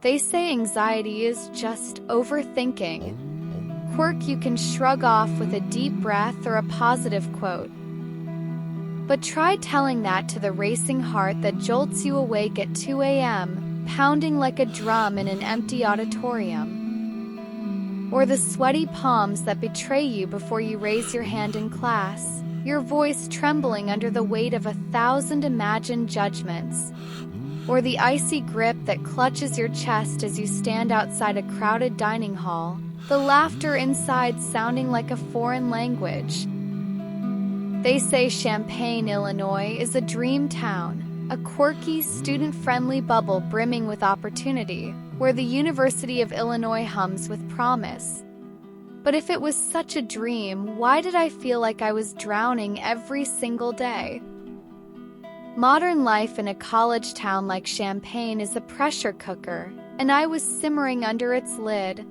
They say anxiety is just overthinking, quirk you can shrug off with a deep breath or a positive quote. But try telling that to the racing heart that jolts you awake at 2 a.m., pounding like a drum in an empty auditorium. Or the sweaty palms that betray you before you raise your hand in class, your voice trembling under the weight of 1,000 imagined judgments. Or the icy grip that clutches your chest as you stand outside a crowded dining hall, the laughter inside sounding like a foreign language. They say Champaign, Illinois is a dream town, a quirky, student-friendly bubble brimming with opportunity, where the University of Illinois hums with promise. But if it was such a dream, why did I feel like I was drowning every single day? Modern life in a college town like Champaign is a pressure cooker, and I was simmering under its lid.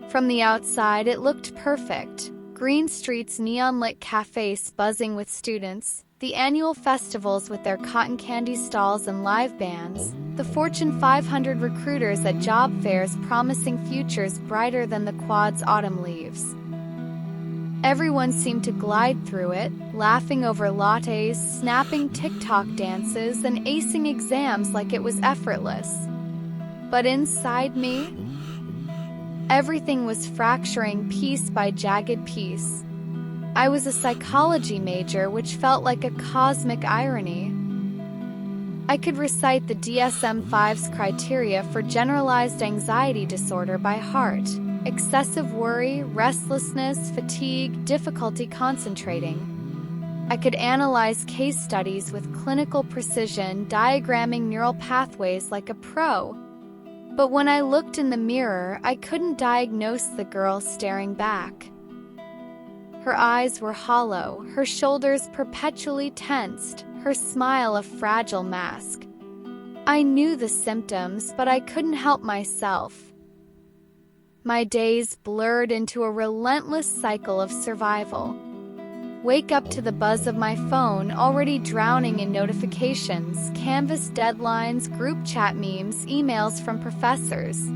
From the outside, it looked perfect. Green streets, neon-lit cafes buzzing with students, the annual festivals with their cotton candy stalls and live bands, the Fortune 500 recruiters at job fairs promising futures brighter than the quad's autumn leaves. Everyone seemed to glide through it, laughing over lattes, snapping TikTok dances, and acing exams like it was effortless. But inside me, everything was fracturing piece by jagged piece. I was a psychology major, which felt like a cosmic irony. I could recite the DSM-5's criteria for generalized anxiety disorder by heart: excessive worry, restlessness, fatigue, difficulty concentrating. I could analyze case studies with clinical precision, diagramming neural pathways like a pro. But when I looked in the mirror, I couldn't diagnose the girl staring back. Her eyes were hollow, her shoulders perpetually tensed, her smile a fragile mask. I knew the symptoms, but I couldn't help myself. My days blurred into a relentless cycle of survival. Wake up to the buzz of my phone, already drowning in notifications, Canvas deadlines, group chat memes, emails from professors.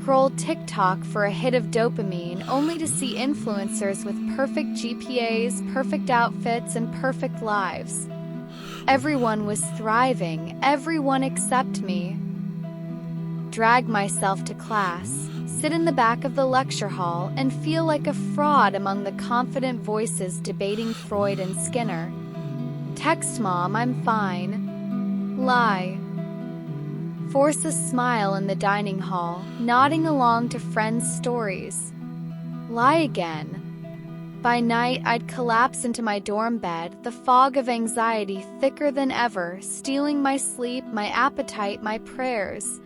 Scroll TikTok for a hit of dopamine, only to see influencers with perfect GPAs, perfect outfits, and perfect lives. Everyone was thriving, everyone except me. Drag myself to class, sit in the back of the lecture hall, and feel like a fraud among the confident voices debating Freud and Skinner. Text mom, I'm fine. Lie. Force a smile in the dining hall, nodding along to friends' stories. Lie again. By night, I'd collapse into my dorm bed, the fog of anxiety thicker than ever, stealing my sleep, my appetite, my prayers.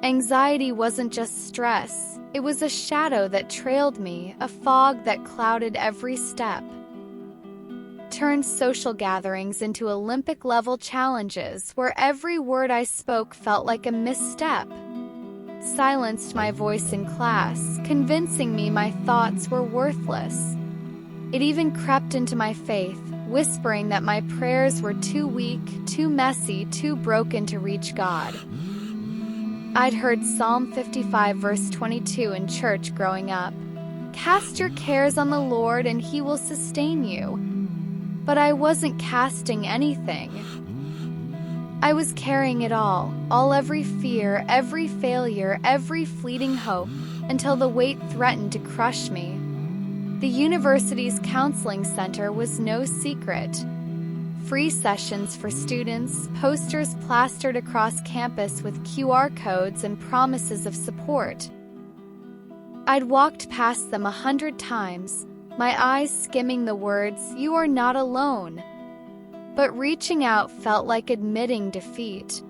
Anxiety wasn't just stress, it was a shadow that trailed me, a fog that clouded every step. Turned social gatherings into Olympic-level challenges where every word I spoke felt like a misstep. Silenced my voice in class, convincing me my thoughts were worthless. It even crept into my faith, whispering that my prayers were too weak, too messy, too broken to reach God. I'd heard Psalm 55 verse 22 in church growing up. Cast your cares on the Lord and He will sustain you. But I wasn't casting anything. I was carrying it all every fear, every failure, every fleeting hope, until the weight threatened to crush me. The university's counseling center was no secret. Free sessions for students, posters plastered across campus with QR codes and promises of support. I'd walked past them 100 times, my eyes skimming the words, "You are not alone." But reaching out felt like admitting defeat.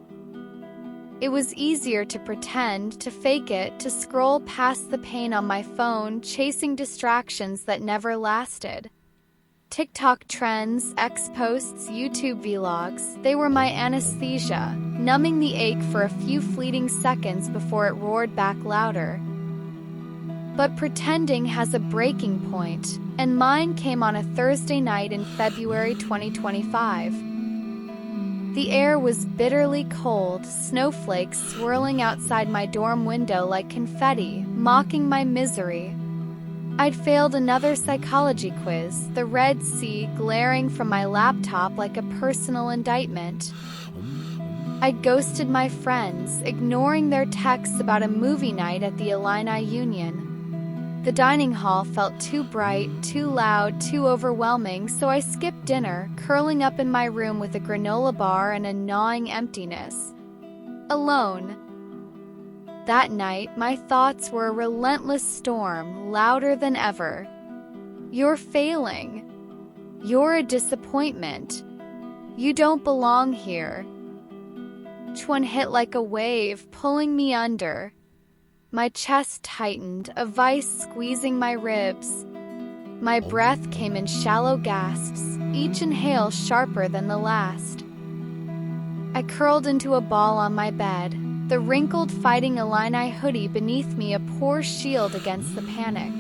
It was easier to pretend, to fake it, to scroll past the pain on my phone, chasing distractions that never lasted. TikTok trends, X posts, YouTube vlogs, they were my anesthesia, numbing the ache for a few fleeting seconds before it roared back louder. But pretending has a breaking point, and mine came on a Thursday night in February 2025. The air was bitterly cold, snowflakes swirling outside my dorm window like confetti, mocking my misery. I'd failed another psychology quiz, the red sea glaring from my laptop like a personal indictment. I'd ghosted my friends, ignoring their texts about a movie night at the Illini Union. The dining hall felt too bright, too loud, too overwhelming, so I skipped dinner, curling up in my room with a granola bar and a gnawing emptiness. Alone. That night, my thoughts were a relentless storm, louder than ever. You're failing. You're a disappointment. You don't belong here. Each one hit like a wave, pulling me under. My chest tightened, a vice squeezing my ribs. My breath came in shallow gasps, each inhale sharper than the last. I curled into a ball on my bed, the wrinkled Fighting Illini hoodie beneath me a poor shield against the panic.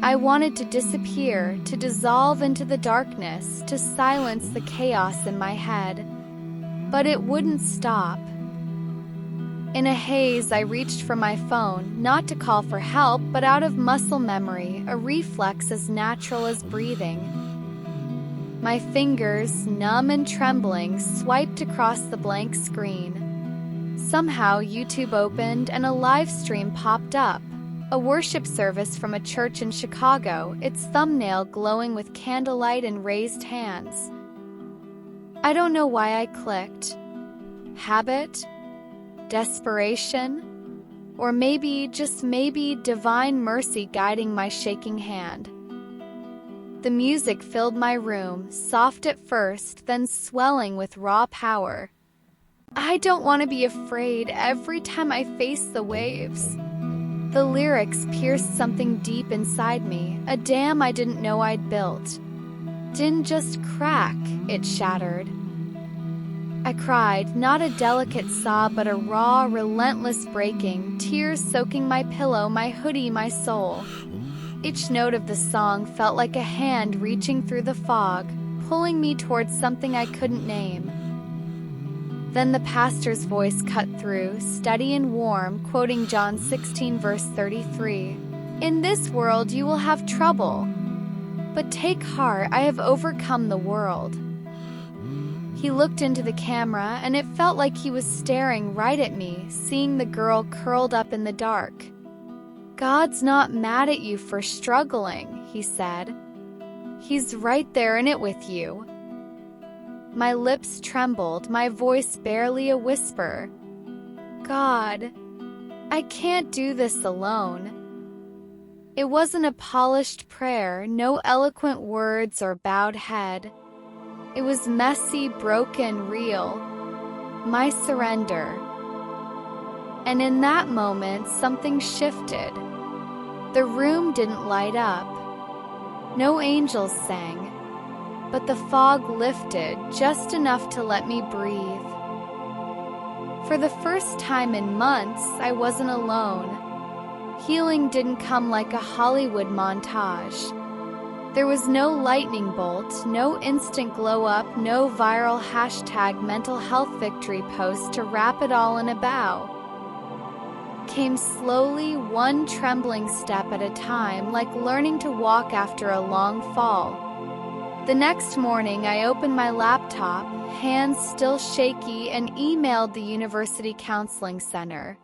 I wanted to disappear, to dissolve into the darkness, to silence the chaos in my head. But it wouldn't stop. In a haze, I reached for my phone, not to call for help, but out of muscle memory, a reflex as natural as breathing. My fingers, numb and trembling, swiped across the blank screen. Somehow, YouTube opened and a live stream popped up. A worship service from a church in Chicago, its thumbnail glowing with candlelight and raised hands. I don't know why I clicked. Habit? Desperation? Or maybe, just maybe, divine mercy guiding my shaking hand. The music filled my room, soft at first, then swelling with raw power. I don't want to be afraid every time I face the waves. The lyrics pierced something deep inside me, a dam I didn't know I'd built. Didn't just crack, it shattered. I cried, not a delicate sob, but a raw, relentless breaking, tears soaking my pillow, my hoodie, my soul. Each note of the song felt like a hand reaching through the fog, pulling me towards something I couldn't name. Then the pastor's voice cut through, steady and warm, quoting John 16 verse 33. In this world you will have trouble, but take heart, I have overcome the world. He looked into the camera, and it felt like he was staring right at me, seeing the girl curled up in the dark. God's not mad at you for struggling, he said. He's right there in it with you. My lips trembled, my voice barely a whisper. God, I can't do this alone. It wasn't a polished prayer, no eloquent words or bowed head. It was messy, broken, real. My surrender. And in that moment, something shifted. The room didn't light up. No angels sang. But the fog lifted just enough to let me breathe. For the first time in months, I wasn't alone. Healing didn't come like a Hollywood montage. There was no lightning bolt, no instant glow-up, no viral hashtag mental health victory post to wrap it all in a bow. Came slowly, one trembling step at a time, like learning to walk after a long fall. The next morning, I opened my laptop, hands still shaky, and emailed the University Counseling Center.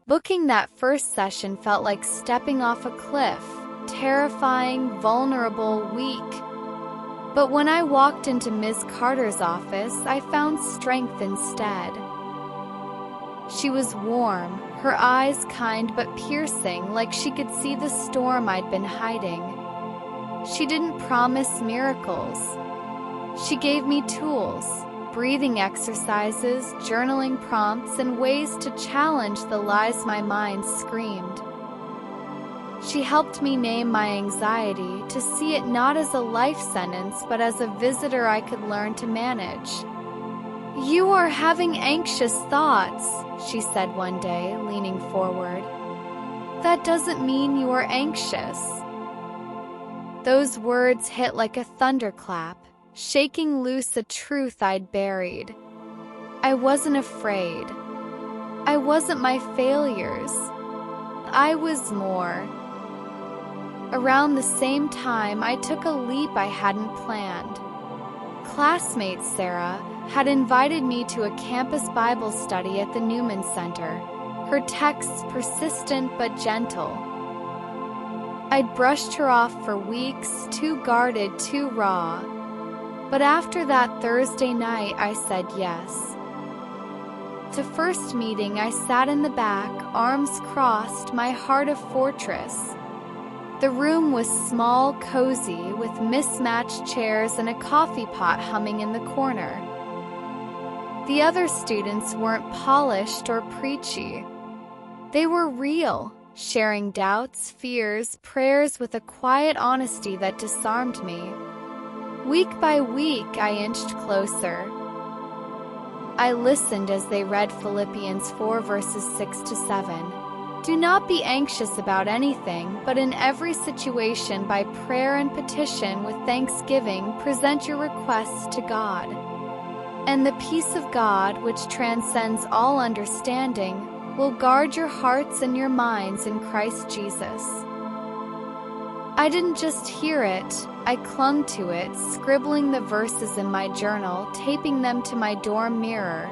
Booking that first session felt like stepping off a cliff. Terrifying, vulnerable, weak. But when I walked into Ms. Carter's office, I found strength instead. She was warm, her eyes kind but piercing, like she could see the storm I'd been hiding. She didn't promise miracles. She gave me tools, breathing exercises, journaling prompts, and ways to challenge the lies my mind screamed. She helped me name my anxiety, to see it not as a life sentence but as a visitor I could learn to manage. You are having anxious thoughts, she said one day, leaning forward. That doesn't mean you are anxious. Those words hit like a thunderclap. shaking loose a truth I'd buried. I wasn't afraid. I wasn't my failures. I was more. Around the same time, I took a leap I hadn't planned. Classmate Sarah had invited me to a campus Bible study at the Newman Center, her texts persistent but gentle. I'd brushed her off for weeks, too guarded, too raw. But after that Thursday night, I said yes. To first meeting, I sat in the back, arms crossed, my heart a fortress. The room was small, cozy, with mismatched chairs and a coffee pot humming in the corner. The other students weren't polished or preachy. They were real, sharing doubts, fears, prayers with a quiet honesty that disarmed me. Week by week, I inched closer. I listened as they read Philippians 4 verses 6 to 7. Do not be anxious about anything, but in every situation by prayer and petition with thanksgiving present your requests to God. And the peace of God, which transcends all understanding, will guard your hearts and your minds in Christ Jesus. I didn't just hear it, I clung to it, scribbling the verses in my journal, taping them to my dorm mirror.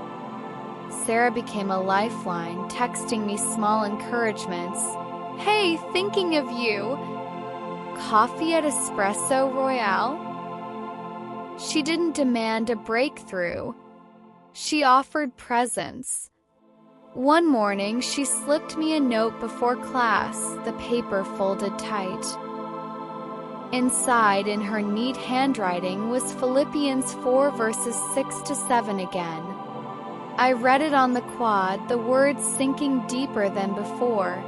Sarah became a lifeline, texting me small encouragements. Hey, thinking of you. Coffee at Espresso Royale? She didn't demand a breakthrough. She offered presence. One morning, she slipped me a note before class, the paper folded tight. Inside, in her neat handwriting, was Philippians 4 verses 6 to 7 again. I read it on the quad, the words sinking deeper than before.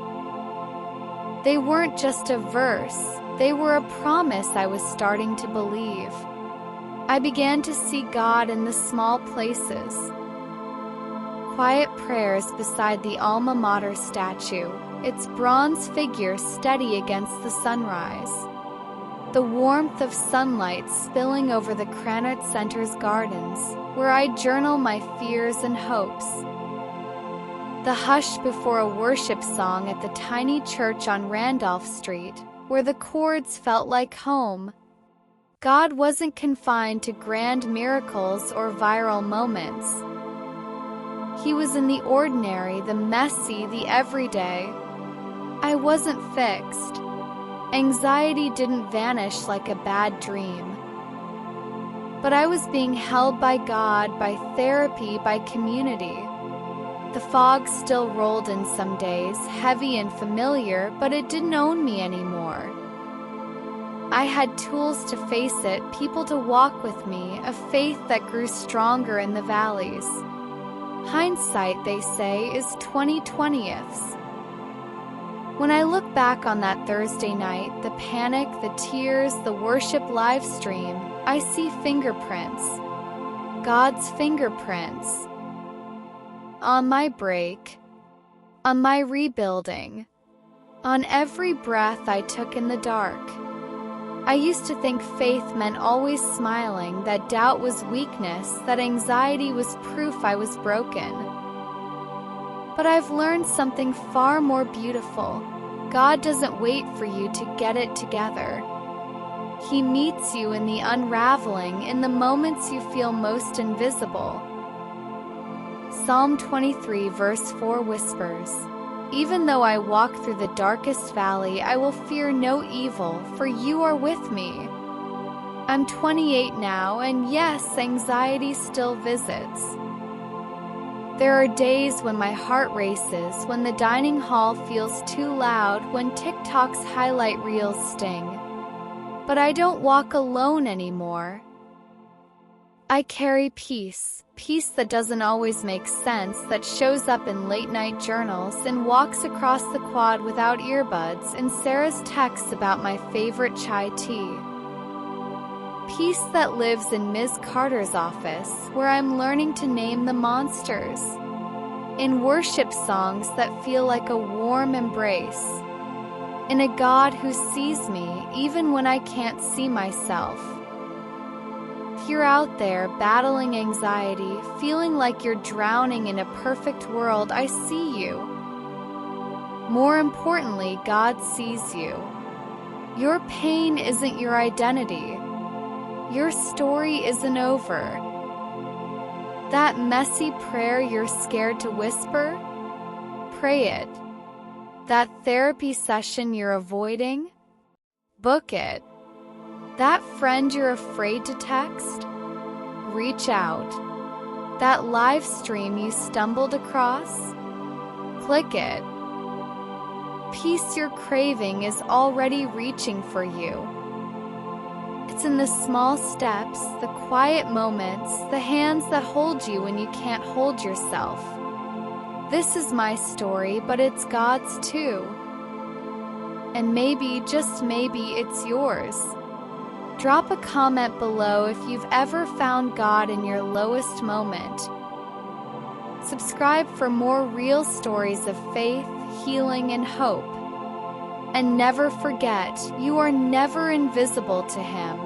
They weren't just a verse, they were a promise I was starting to believe. I began to see God in the small places. Quiet prayers beside the alma mater statue, its bronze figure steady against the sunrise. The warmth of sunlight spilling over the Granite Center's gardens, where I journal my fears and hopes. The hush before a worship song at the tiny church on Randolph Street, where the chords felt like home. God wasn't confined to grand miracles or viral moments. He was in the ordinary, the messy, the everyday. I wasn't fixed. Anxiety didn't vanish like a bad dream. But I was being held by God, by therapy, by community. The fog still rolled in some days, heavy and familiar, but it didn't own me anymore. I had tools to face it, people to walk with me, a faith that grew stronger in the valleys. Hindsight, they say, is 20/20ths. When I look back on that Thursday night, the panic, the tears, the worship live stream, I see fingerprints. God's fingerprints. On my break. On my rebuilding. On every breath I took in the dark. I used to think faith meant always smiling, that doubt was weakness, that anxiety was proof I was broken. But I've learned something far more beautiful. God doesn't wait for you to get it together. He meets you in the unraveling, in the moments you feel most invisible. Psalm 23 verse 4 whispers, "Even though I walk through the darkest valley, I will fear no evil, for you are with me." I'm 28 now, and yes, anxiety still visits. There are days when my heart races, when the dining hall feels too loud, when TikTok's highlight reels sting. But I don't walk alone anymore. I carry peace, peace that doesn't always make sense, that shows up in late-night journals and walks across the quad without earbuds, in Sarah's texts about my favorite chai tea. Peace that lives in Ms. Carter's office, where I'm learning to name the monsters. In worship songs that feel like a warm embrace. In a God who sees me even when I can't see myself. If you're out there battling anxiety, feeling like you're drowning in a perfect world, I see you. More importantly, God sees you. Your pain isn't your identity. Your story isn't over. That messy prayer you're scared to whisper, pray it. That therapy session you're avoiding, book it. That friend you're afraid to text, reach out. That live stream you stumbled across, click it. Peace you're craving is already reaching for you. It's in the small steps, the quiet moments, the hands that hold you when you can't hold yourself. This is my story, but it's God's too. And maybe, just maybe, it's yours. Drop a comment below if you've ever found God in your lowest moment. Subscribe for more real stories of faith, healing, and hope. And never forget, you are never invisible to Him.